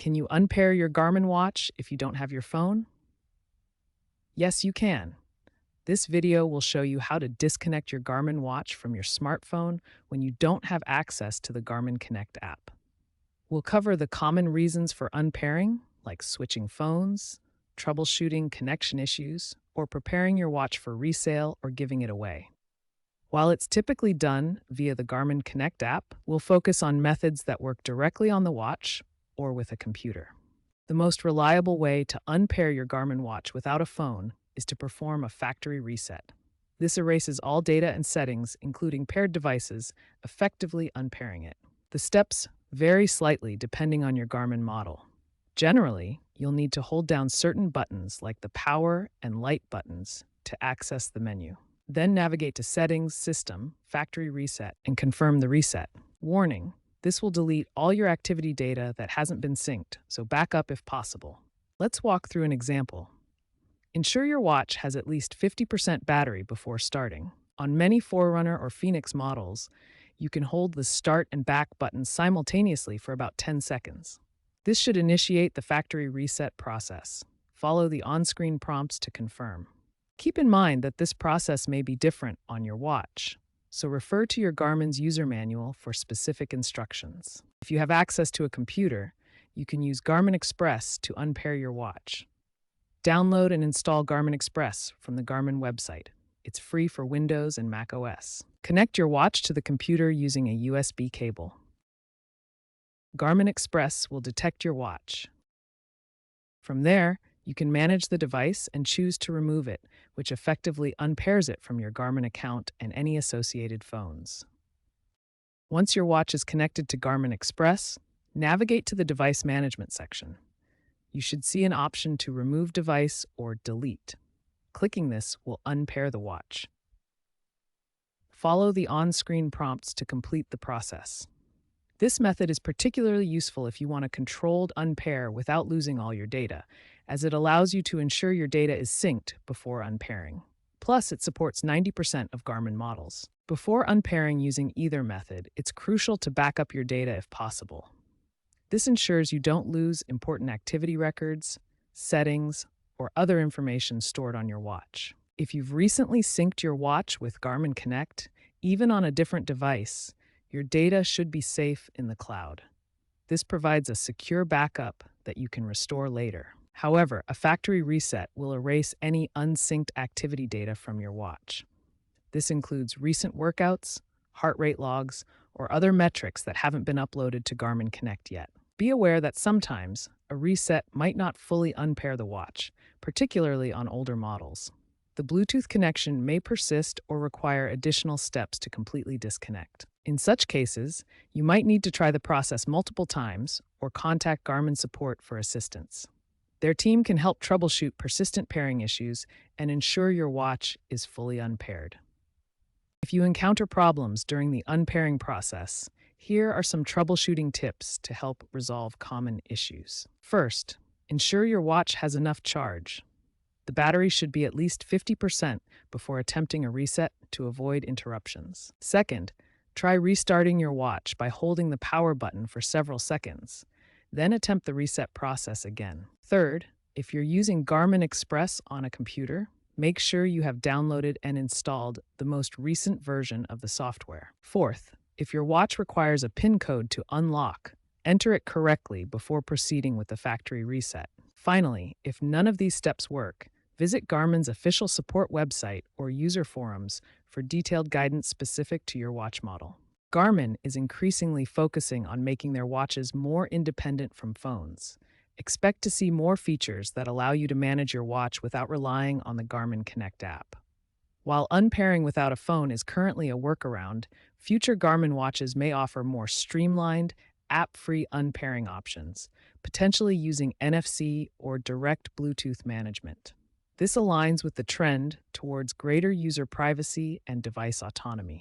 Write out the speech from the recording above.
Can you unpair your Garmin watch if you don't have your phone? Yes, you can. This video will show you how to disconnect your Garmin watch from your smartphone when you don't have access to the Garmin Connect app. We'll cover the common reasons for unpairing, like switching phones, troubleshooting connection issues, or preparing your watch for resale or giving it away. While it's typically done via the Garmin Connect app, we'll focus on methods that work directly on the watch or with a computer. The most reliable way to unpair your Garmin watch without a phone is to perform a factory reset. This erases all data and settings, including paired devices, effectively unpairing it. The steps vary slightly depending on your Garmin model. Generally, you'll need to hold down certain buttons like the power and light buttons to access the menu. Then navigate to Settings, System, Factory Reset, and confirm the reset. Warning: this will delete all your activity data that hasn't been synced, so back up if possible. Let's walk through an example. Ensure your watch has at least 50% battery before starting. On many Forerunner or Phoenix models, you can hold the start and back buttons simultaneously for about 10 seconds. This should initiate the factory reset process. Follow the on-screen prompts to confirm. Keep in mind that this process may be different on your watch, so refer to your Garmin's user manual for specific instructions. If you have access to a computer, you can use Garmin Express to unpair your watch. Download and install Garmin Express from the Garmin website. It's free for Windows and Mac OS. Connect your watch to the computer using a USB cable. Garmin Express will detect your watch. From there, you can manage the device and choose to remove it, which effectively unpairs it from your Garmin account and any associated phones. Once your watch is connected to Garmin Express, navigate to the Device Management section. You should see an option to remove device or delete. Clicking this will unpair the watch. Follow the on-screen prompts to complete the process. This method is particularly useful if you want a controlled unpair without losing all your data, as it allows you to ensure your data is synced before unpairing. Plus, it supports 90% of Garmin models. Before unpairing using either method, it's crucial to back up your data if possible. This ensures you don't lose important activity records, settings, or other information stored on your watch. If you've recently synced your watch with Garmin Connect, even on a different device, your data should be safe in the cloud. This provides a secure backup that you can restore later. However, a factory reset will erase any unsynced activity data from your watch. This includes recent workouts, heart rate logs, or other metrics that haven't been uploaded to Garmin Connect yet. Be aware that sometimes a reset might not fully unpair the watch, particularly on older models. The Bluetooth connection may persist or require additional steps to completely disconnect. In such cases, you might need to try the process multiple times or contact Garmin support for assistance. Their team can help troubleshoot persistent pairing issues and ensure your watch is fully unpaired. If you encounter problems during the unpairing process, here are some troubleshooting tips to help resolve common issues. First, ensure your watch has enough charge. The battery should be at least 50% before attempting a reset to avoid interruptions. Second, try restarting your watch by holding the power button for several seconds. Then attempt the reset process again. Third, if you're using Garmin Express on a computer, make sure you have downloaded and installed the most recent version of the software. Fourth, if your watch requires a PIN code to unlock, enter it correctly before proceeding with the factory reset. Finally, if none of these steps work, visit Garmin's official support website or user forums for detailed guidance specific to your watch model. Garmin is increasingly focusing on making their watches more independent from phones. Expect to see more features that allow you to manage your watch without relying on the Garmin Connect app. While unpairing without a phone is currently a workaround, future Garmin watches may offer more streamlined, app-free unpairing options, potentially using NFC or direct Bluetooth management. This aligns with the trend towards greater user privacy and device autonomy.